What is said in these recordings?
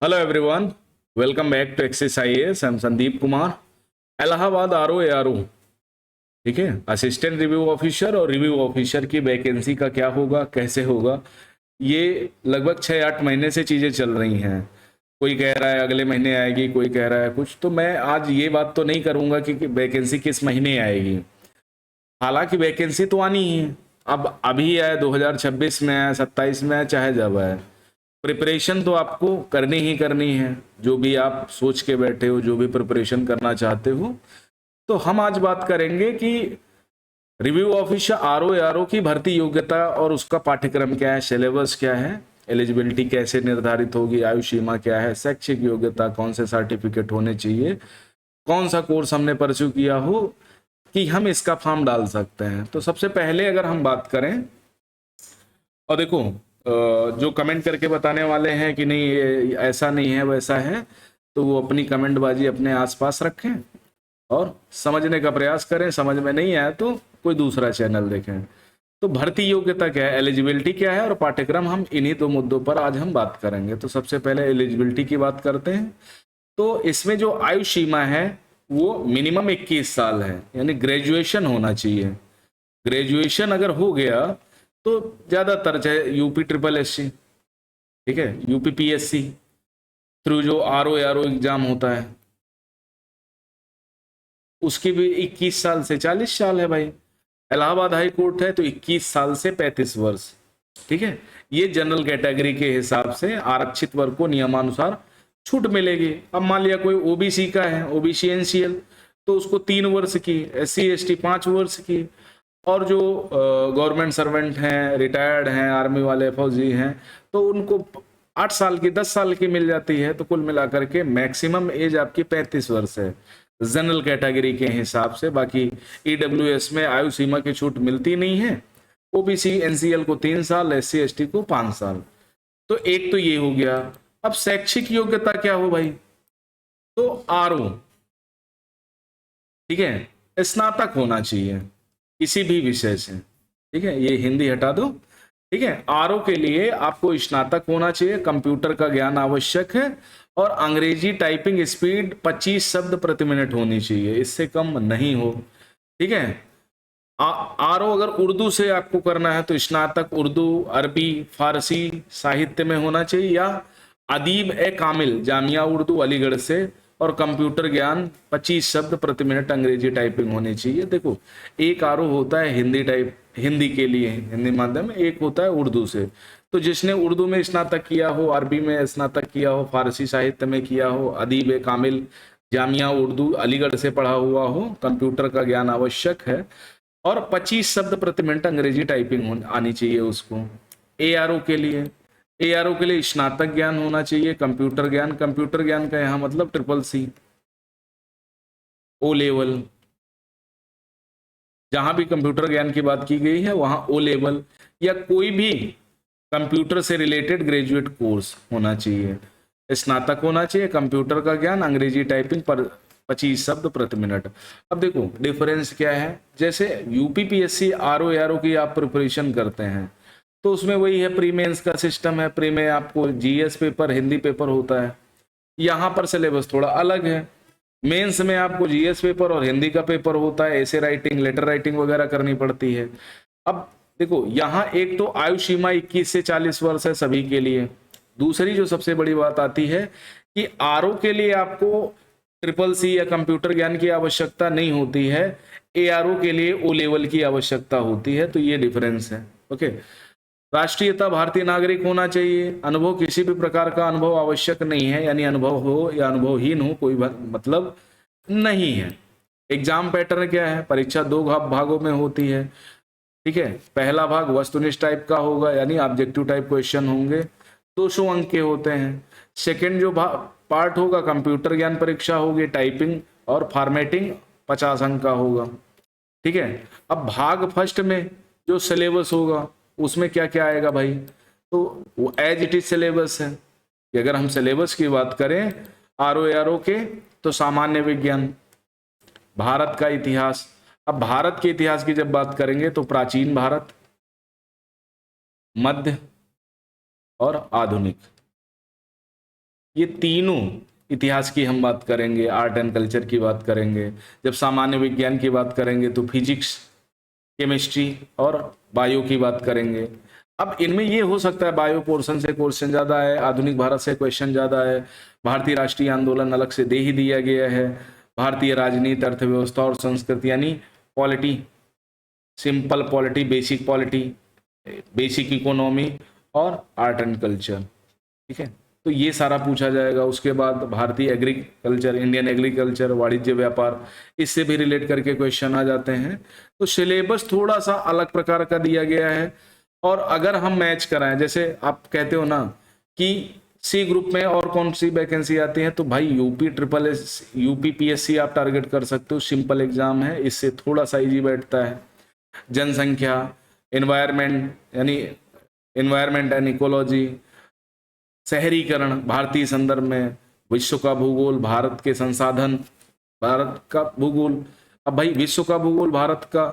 Hello everyone, welcome back to Axis IAS. I am Sandeep Kumar. Allahabad RO ARO, ठीक है, assistant review officer और review officer की vacancy का क्या होगा, कैसे होगा, ये लगभग 6-8 महीने से चीज़ें चल रही हैं। कोई कह रहा है अगले महीने आएगी, कोई कह रहा है कुछ। तो मैं आज ये बात तो नहीं करूंगा कि वैकेंसी किस महीने आएगी। हालांकि वैकेंसी तो आनी ही है। अब अभी आए, 2026 में आए, 27 में आए, चाहे जब आए, प्रिपरेशन तो आपको करनी ही करनी है। जो भी आप सोच के बैठे हो, जो भी प्रिपरेशन करना चाहते हो। तो हम आज बात करेंगे कि रिव्यू ऑफिसर आरओ की भर्ती योग्यता और उसका पाठ्यक्रम क्या है, सिलेबस क्या है, एलिजिबिलिटी कैसे निर्धारित होगी, आयु सीमा क्या है, शैक्षिक योग्यता, कौन से सर्टिफिकेट होने चाहिए, कौन सा कोर्स हमने परस्यू किया हो कि हम इसका फॉर्म डाल सकते हैं। तो सबसे पहले अगर हम बात करें, और देखो जो कमेंट करके बताने वाले हैं कि नहीं ये ऐसा नहीं है वैसा है, तो वो अपनी कमेंट बाजी अपने आसपास रखें और समझने का प्रयास करें। समझ में नहीं आया तो कोई दूसरा चैनल देखें। तो भर्ती योग्यता क्या है, एलिजिबिलिटी क्या है और पाठ्यक्रम, हम इन्हीं दो मुद्दों पर आज हम बात करेंगे। तो सबसे पहले एलिजिबिलिटी की बात करते हैं। तो इसमें जो आयु सीमा है वो मिनिमम 21 साल है, यानी ग्रेजुएशन होना चाहिए। ग्रेजुएशन अगर हो गया तो ज्यादातर चाहे यूपी ट्रिपल एससी, ठीक है, यूपी पीएससी थ्रू जो आरओ एग्जाम होता है, उसकी भी 21 साल से 40 साल है भाई। इलाहाबाद हाई कोर्ट है तो 21 साल से 35 वर्ष, ठीक है। ये जनरल कैटेगरी के हिसाब से आरक्षित वर्ग को नियमानुसार छूट मिलेगी। अब मान लिया कोई ओबीसी का है, ओबीसी एनसीएल, तो उसको 3 वर्ष की, एससी एसटी 5 वर्ष की, और जो गवर्नमेंट सर्वेंट हैं, रिटायर्ड हैं, आर्मी वाले, फौजी हैं, तो उनको 8 साल की, 10 साल की मिल जाती है। तो कुल मिलाकर के मैक्सिमम एज आपकी 35 वर्ष है जनरल कैटेगरी के हिसाब से। बाकी ईडब्ल्यूएस में आयु सीमा की छूट मिलती नहीं है। ओबीसी एनसीएल को 3 साल, एससी एसटी को 5 साल। तो एक तो ये हो गया। अब शैक्षिक योग्यता क्या हो भाई, तो आरओ, ठीक है, स्नातक होना चाहिए किसी भी विषय से, ठीक है। ये हिंदी हटा दो, ठीक है। आरओ के लिए आपको स्नातक होना चाहिए, कंप्यूटर का ज्ञान आवश्यक है, और अंग्रेजी टाइपिंग स्पीड 25 शब्द प्रति मिनट होनी चाहिए, इससे कम नहीं हो, ठीक है। आरओ अगर उर्दू से आपको करना है तो स्नातक उर्दू, अरबी, फारसी साहित्य में होना चाहिए, या अदीब ए कामिल जामिया उर्दू अलीगढ़ से, और कंप्यूटर ज्ञान 25 शब्द प्रति मिनट अंग्रेजी टाइपिंग होनी चाहिए। देखो, एक आरओ होता है हिंदी टाइप, हिंदी के लिए, हिंदी माध्यम में, एक होता है उर्दू से। तो जिसने उर्दू में स्नातक किया हो, अरबी में स्नातक किया हो, फारसी साहित्य में किया हो, अदीब ए कामिल जामिया उर्दू अलीगढ़ से पढ़ा हुआ हो, कंप्यूटर का ज्ञान आवश्यक है, और 25 शब्द प्रति मिनट अंग्रेजी टाइपिंग आनी चाहिए उसको। एआरओ के लिए, एआरओ के लिए स्नातक ज्ञान होना चाहिए, कंप्यूटर ज्ञान, कंप्यूटर ज्ञान का यहाँ मतलब ट्रिपल सी, ओ लेवल। जहां भी कंप्यूटर ज्ञान की बात की गई है वहां ओ लेवल या कोई भी कंप्यूटर से रिलेटेड ग्रेजुएट कोर्स होना चाहिए, स्नातक होना चाहिए, कंप्यूटर का ज्ञान, अंग्रेजी टाइपिंग पर 25 शब्द प्रति मिनट। अब देखो डिफरेंस क्या है। जैसे यूपीपीएससी आरओ की आप प्रिपरेशन करते हैं तो उसमें वही है, प्री मेंस का सिस्टम है। प्री में आपको जीएस पेपर, हिंदी पेपर होता है। यहाँ पर सिलेबस थोड़ा अलग है। मेंस में आपको जीएस पेपर और हिंदी का पेपर होता है, ऐसे राइटिंग, लेटर राइटिंग वगैरह करनी पड़ती है। अब देखो यहाँ एक तो आयु सीमा 21 से 40 वर्ष है सभी के लिए। दूसरी जो सबसे बड़ी बात आती है कि आरओ के लिए आपको ट्रिपल सी या कंप्यूटर ज्ञान की आवश्यकता नहीं होती है, एआरओ के लिए ओ लेवल की आवश्यकता होती है। तो ये डिफरेंस है, ओके। राष्ट्रीयता भारतीय नागरिक होना चाहिए। अनुभव, किसी भी प्रकार का अनुभव आवश्यक नहीं है, यानी अनुभव हो या अनुभवहीन हो कोई मतलब नहीं है। एग्जाम पैटर्न क्या है, परीक्षा 2 भागों में होती है, ठीक है। पहला भाग वस्तुनिष्ठ टाइप का होगा, यानी ऑब्जेक्टिव टाइप क्वेश्चन होंगे, 200 अंक के होते हैं। सेकेंड जो पार्ट होगा, कंप्यूटर ज्ञान परीक्षा होगी, टाइपिंग और फॉर्मेटिंग 50 अंक का होगा, ठीक है। अब भाग फर्स्ट में जो सिलेबस होगा उसमें क्या क्या आएगा भाई, तो वो एज इट इज सिलेबस है कि अगर हम सिलेबस की बात करें आरओ के, तो सामान्य विज्ञान, भारत का इतिहास। अब भारत के इतिहास की जब बात करेंगे तो प्राचीन भारत, मध्य और आधुनिक, ये तीनों, इतिहास की हम बात करेंगे, आर्ट एंड कल्चर की बात करेंगे, जब सामान्य विज्ञान की बात करेंगे तो फिजिक्स, केमिस्ट्री और बायो की बात करेंगे। अब इनमें ये हो सकता है बायो पोर्शन से क्वेश्चन ज्यादा है, आधुनिक भारत से क्वेश्चन ज्यादा है, भारतीय राष्ट्रीय आंदोलन अलग से दे ही दिया गया है, भारतीय राजनीति, अर्थव्यवस्था और संस्कृति यानी polity, simple polity, basic polity, basic economy और आर्ट एंड कल्चर। ठीक है, तो ये सारा पूछा जाएगा। उसके बाद भारतीय एग्रीकल्चर, इंडियन एग्रीकल्चर, वाणिज्य व्यापार, इससे भी रिलेट करके क्वेश्चन आ जाते हैं। तो सिलेबस थोड़ा सा अलग प्रकार का दिया गया है। और अगर हम मैच कराएं, जैसे आप कहते हो ना कि सी ग्रुप में और कौन सी वैकेंसी आती है, तो भाई UP triple S, UP PSC आप टारगेट कर सकते हो, सिंपल एग्जाम है, इससे थोड़ा सा इजी बैठता है। जनसंख्या, एनवायरमेंट यानी एनवायरमेंट एंड इकोलॉजी, शहरीकरण भारतीय संदर्भ में, विश्व का भूगोल, भारत के संसाधन, भारत का भूगोल। अब भाई विश्व का भूगोल, भारत का,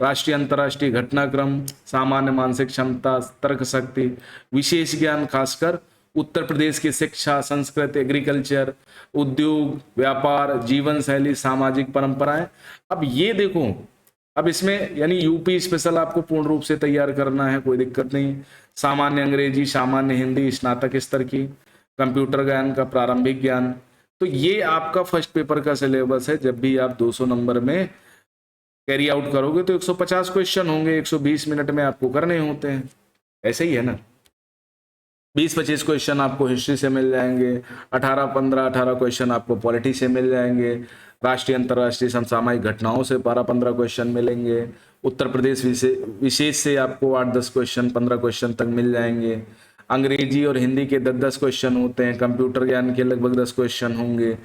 राष्ट्रीय अंतर्राष्ट्रीय घटनाक्रम, सामान्य मानसिक क्षमता, तर्क शक्ति, विशेष ज्ञान, खासकर उत्तर प्रदेश की शिक्षा, संस्कृति, एग्रीकल्चर, उद्योग, व्यापार, जीवन शैली, सामाजिक परंपराएं। अब ये देखो, अब इसमें यानी यूपी स्पेशल आपको पूर्ण रूप से तैयार करना है, कोई दिक्कत नहीं। सामान्य अंग्रेजी, सामान्य हिंदी, स्नातक स्तर की, कंप्यूटर ज्ञान का प्रारंभिक ज्ञान। तो ये आपका फर्स्ट पेपर का सिलेबस है। जब भी आप 200 नंबर में कैरी आउट करोगे तो 150 क्वेश्चन होंगे, 120 मिनट में आपको करने होते हैं, ऐसे ही है ना। 20-25 क्वेश्चन आपको हिस्ट्री से मिल जाएंगे, 18 क्वेश्चन आपको पॉलिटी से मिल जाएंगे, राष्ट्रीय अंतर्राष्ट्रीय समसामयिक घटनाओं से 12-15 क्वेश्चन मिलेंगे, उत्तर प्रदेश विशेष से आपको 8-10 क्वेश्चन, 15 क्वेश्चन तक मिल जाएंगे, अंग्रेजी और हिंदी के 10-10 क्वेश्चन होते हैं, कंप्यूटर ज्ञान के लगभग 10 क्वेश्चन होंगे,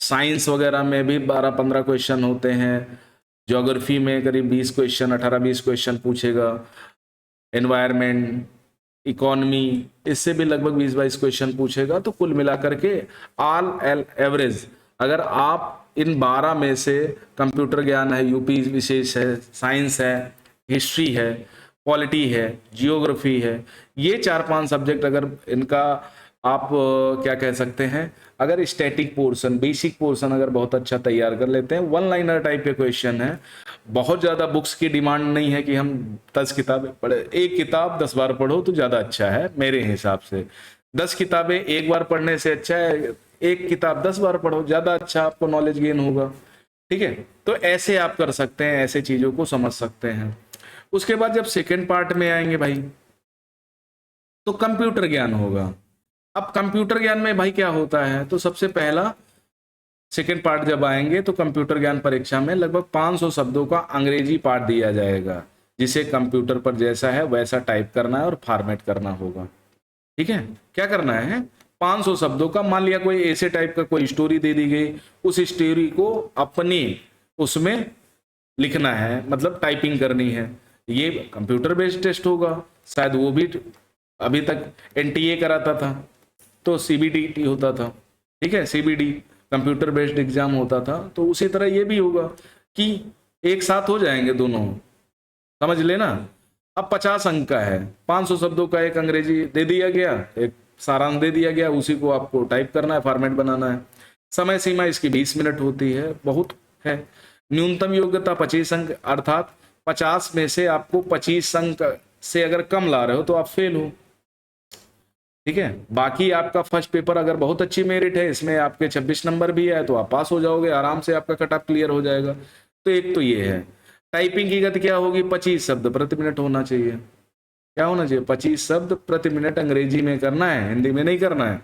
साइंस वगैरह में भी 12-15 क्वेश्चन होते हैं, ज्योग्राफी में करीब 20 क्वेश्चन, 18-20 क्वेश्चन पूछेगा, एनवायरमेंट, इकोनॉमी, इससे भी लगभग 20-22 क्वेश्चन पूछेगा। तो कुल मिलाकर के ऑल एवरेज अगर आप इन 12 में से कंप्यूटर ज्ञान है, यूपी विशेष है, साइंस है, हिस्ट्री है, पॉलिटी है, जियोग्राफी है, ये 4-5 सब्जेक्ट अगर इनका आप क्या कह सकते हैं, अगर स्टैटिक पोर्शन, बेसिक पोर्शन अगर बहुत अच्छा तैयार कर लेते हैं, वन लाइनर टाइप के क्वेश्चन है, बहुत ज्यादा बुक्स की डिमांड नहीं है कि हम 10 किताबें पढ़े, एक किताब 10 बार पढ़ो तो ज्यादा अच्छा है मेरे हिसाब से। 10 किताबें एक बार पढ़ने से अच्छा है एक किताब 10 बार पढ़ो, ज्यादा अच्छा आपको नॉलेज गेन होगा। ठीक है, तो ऐसे आप कर सकते हैं, ऐसे चीजों को समझ सकते हैं। उसके बाद जब सेकेंड पार्ट में आएंगे भाई, तो कंप्यूटर ज्ञान होगा। अब कंप्यूटर ज्ञान में भाई क्या होता है, तो सबसे पहला सेकेंड पार्ट जब आएंगे तो कंप्यूटर ज्ञान परीक्षा में लगभग 500 शब्दों का अंग्रेजी पार्ट दिया जाएगा, जिसे कंप्यूटर पर जैसा है वैसा टाइप करना है और फॉर्मेट करना होगा। ठीक है, क्या करना है, 500 शब्दों का, मान लिया कोई ऐसे टाइप का कोई स्टोरी दे दी गई, उस स्टोरी को अपनी उसमें लिखना है, मतलब टाइपिंग करनी है। ये कंप्यूटर बेस्ड टेस्ट होगा, शायद वो भी अभी तक एनटीए कराता था तो सीबीडी होता था। ठीक है, सीबीडी कंप्यूटर बेस्ड एग्जाम होता था, तो उसी तरह ये भी होगा कि एक साथ हो जाएंगे दोनों, समझ लेना। अब 50 अंक का है, 500 शब्दों का एक अंग्रेजी दे दिया गया, एक सारांश दे दिया गया, उसी को आपको टाइप करना है, फॉर्मेट बनाना है। समय सीमा इसकी 20 मिनट होती है, बहुत है। न्यूनतम योग्यता 25 अंक, अर्थात 50 में से आपको 25 अंक से अगर कम ला रहे हो तो आप फेल हो। ठीक है, बाकी आपका फर्स्ट पेपर अगर बहुत अच्छी मेरिट है, इसमें आपके 26 नंबर भी है, तो आप पास हो जाओगे आराम से, आपका कट ऑफ क्लियर हो जाएगा। तो एक तो ये है। टाइपिंग की गति क्या होगी, 25 शब्द प्रति मिनट होना चाहिए। क्या होना चाहिए, 25 शब्द प्रति मिनट अंग्रेजी में करना है, हिंदी में नहीं करना है।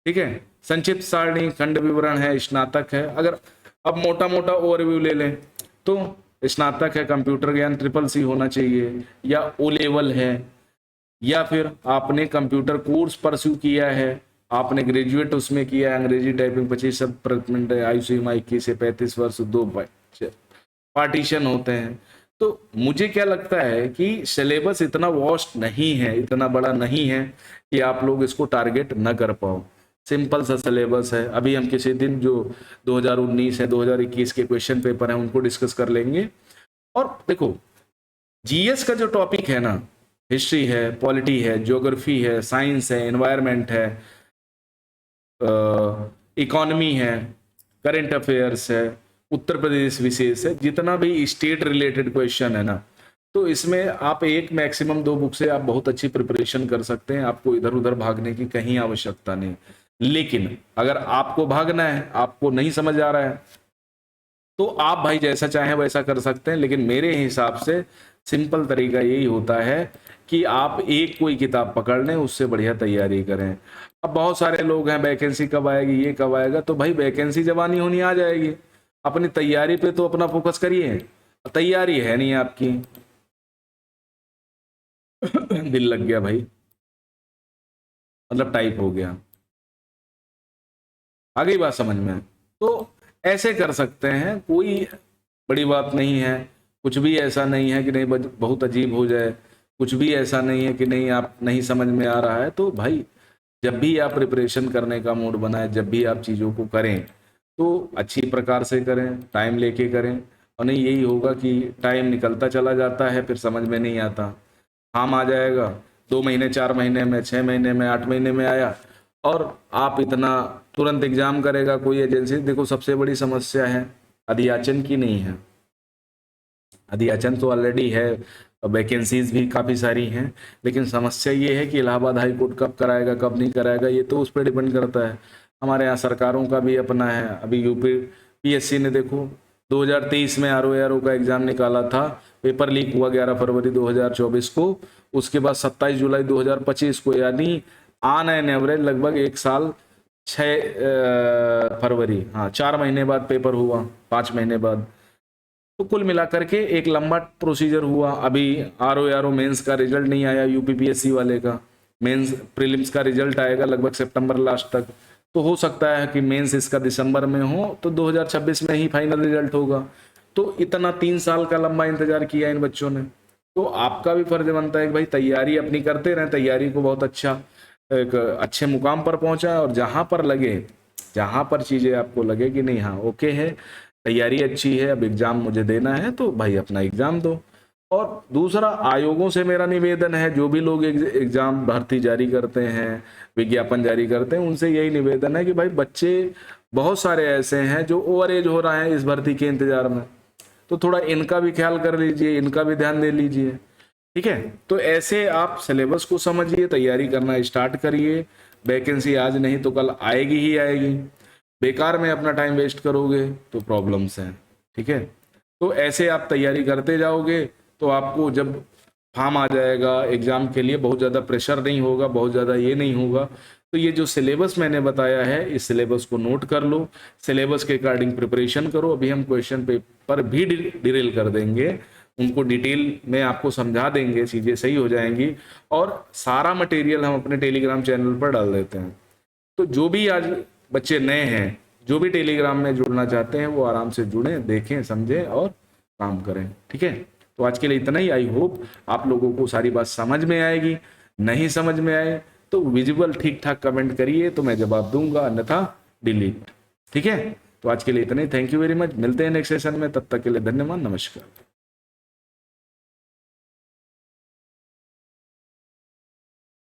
ठीक है, संक्षिप्त सारणी, खंड विवरण है, स्नातक है। अगर अब मोटा मोटा ओवरव्यू ले लें तो स्नातक है, कंप्यूटर ज्ञान ट्रिपल-सी होना चाहिए, या ओ लेवल है, या फिर आपने कंप्यूटर कोर्स परस्यू किया है, आपने ग्रेजुएट उसमें किया है, अंग्रेजी टाइपिंग 25 शब्द प्रति मिनट, आयु सीमा 21 से 35 वर्ष, 2 पार्टीशन होते हैं। तो मुझे क्या लगता है कि सिलेबस इतना वास्ट नहीं है, इतना बड़ा नहीं है कि आप लोग इसको टारगेट न कर पाओ। सिंपल सा सिलेबस है। अभी हम किसी दिन जो 2019 है, 2021 के क्वेश्चन पेपर हैं उनको डिस्कस कर लेंगे। और देखो, जीएस का जो टॉपिक है ना, हिस्ट्री है, पॉलिटी है, ज्योग्राफी है, साइंस है, एनवायरनमेंट है, इकोनॉमी है, करंट अफेयर्स है, उत्तर प्रदेश विशेष है, जितना भी स्टेट रिलेटेड क्वेश्चन है ना, तो इसमें आप एक मैक्सिमम 2 बुक से आप बहुत अच्छी प्रिपरेशन कर सकते हैं। आपको इधर उधर भागने की कहीं आवश्यकता नहीं। लेकिन अगर आपको भागना है, आपको नहीं समझ आ रहा है, तो आप भाई जैसा चाहें वैसा कर सकते हैं। लेकिन मेरे हिसाब से सिंपल तरीका यही होता है कि आप एक कोई किताब पकड़ लें, उससे बढ़िया तैयारी करें। अब बहुत सारे लोग हैं, वैकेंसी कब आएगी, ये कब आएगा, तो भाई वैकेंसी जब आनी होनी आ जाएगी। अपनी तैयारी पे तो अपना फोकस करिए। तैयारी है नहीं आपकी। दिल लग गया भाई, मतलब टाइप हो गया। आ गई बात समझ में? तो ऐसे कर सकते हैं, कोई बड़ी बात नहीं है। कुछ भी ऐसा नहीं है कि नहीं बहुत अजीब हो जाए, कुछ भी ऐसा नहीं है कि नहीं आप नहीं समझ में आ रहा है। तो भाई जब भी आप प्रिपरेशन करने का मूड बनाए, जब भी आप चीज़ों को करें तो अच्छी प्रकार से करें, टाइम लेके करें। और नहीं यही होगा कि टाइम निकलता चला जाता है, फिर समझ में नहीं आता। काम आ जाएगा 2 महीने, 4 महीने में, 6 महीने में, 8 महीने में आया, और आप इतना तुरंत एग्जाम करेगा कोई एजेंसी। देखो सबसे बड़ी समस्या है अधियाचन की नहीं है। अधियाचन तो ऑलरेडी है, वैकेंसीज भी काफ़ी सारी हैं, लेकिन समस्या ये है कि इलाहाबाद हाई कोर्ट कब कराएगा कब नहीं कराएगा, ये तो उस पर डिपेंड करता है। हमारे यहाँ सरकारों का भी अपना है। अभी यूपी पीएससी ने देखो 2023 में आरओ का एग्जाम निकाला था, पेपर लीक हुआ 11 फरवरी 2024 को, उसके बाद 27 जुलाई 2025 को, यानी ऑन एन एवरेज लगभग 1 साल 6 फरवरी, हाँ 4 महीने बाद पेपर हुआ, 5 महीने बाद। तो कुल मिलाकर के एक लंबा प्रोसीजर हुआ। अभी आरओ मेंस का रिजल्ट नहीं आया, यूपीपीएससी वाले का मेंस प्रीलिम्स का रिजल्ट आएगा लगभग सितंबर लास्ट तक। तो हो सकता है कि मेंस इसका दिसंबर में हो, तो 2026 में ही फाइनल रिजल्ट होगा। तो इतना 3 साल का लंबा इंतजार किया इन बच्चों ने। तो आपका भी फर्ज बनता है कि भाई तैयारी अपनी करते रहें, तैयारी को बहुत अच्छा एक अच्छे मुकाम पर पहुंचाएं, और जहां पर लगे, जहां पर चीजें आपको लगे कि नहीं हाँ ओके है, तैयारी अच्छी है, अब एग्जाम मुझे देना है, तो भाई अपना एग्जाम दो। और दूसरा, आयोगों से मेरा निवेदन है, जो भी लोग एग्जाम भर्ती जारी करते हैं, विज्ञापन जारी करते हैं, उनसे यही निवेदन है कि भाई बच्चे बहुत सारे ऐसे हैं जो ओवर एज हो रहे हैं इस भर्ती के इंतजार में, तो थोड़ा इनका भी ख्याल कर लीजिए, इनका भी ध्यान दे लीजिए। ठीक है, तो ऐसे आप सिलेबस को समझिए, तैयारी करना स्टार्ट करिए। वैकेंसी आज नहीं तो कल आएगी ही आएगी। बेकार में अपना टाइम वेस्ट करोगे तो प्रॉब्लम्स हैं। ठीक है, तो ऐसे आप तैयारी करते जाओगे तो आपको जब फॉर्म आ जाएगा एग्जाम के लिए, बहुत ज़्यादा प्रेशर नहीं होगा, बहुत ज़्यादा ये नहीं होगा। तो ये जो सिलेबस मैंने बताया है, इस सिलेबस को नोट कर लो, सिलेबस के अकॉर्डिंग प्रिपरेशन करो। अभी हम क्वेश्चन पेपर भी डिटेल कर देंगे, उनको डिटेल में आपको समझा देंगे, चीज़ें सही हो जाएंगी। और सारा मटेरियल हम अपने टेलीग्राम चैनल पर डाल देते हैं। तो जो भी आज बच्चे नए हैं, जो भी टेलीग्राम में जुड़ना चाहते हैं, वो आराम से जुड़ें, देखें, समझें और काम करें। ठीक है, तो आज के लिए इतना ही। आई होप आप लोगों को सारी बात समझ में आएगी। नहीं समझ में आए तो विजुअल ठीक ठाक कमेंट करिए, तो मैं जवाब दूंगा, अन्यथा डिलीट। ठीक है, तो आज के लिए इतना ही। Thank you very much. मिलते हैं नेक्स्ट सेशन में, तब तक के लिए धन्यवाद, नमस्कार।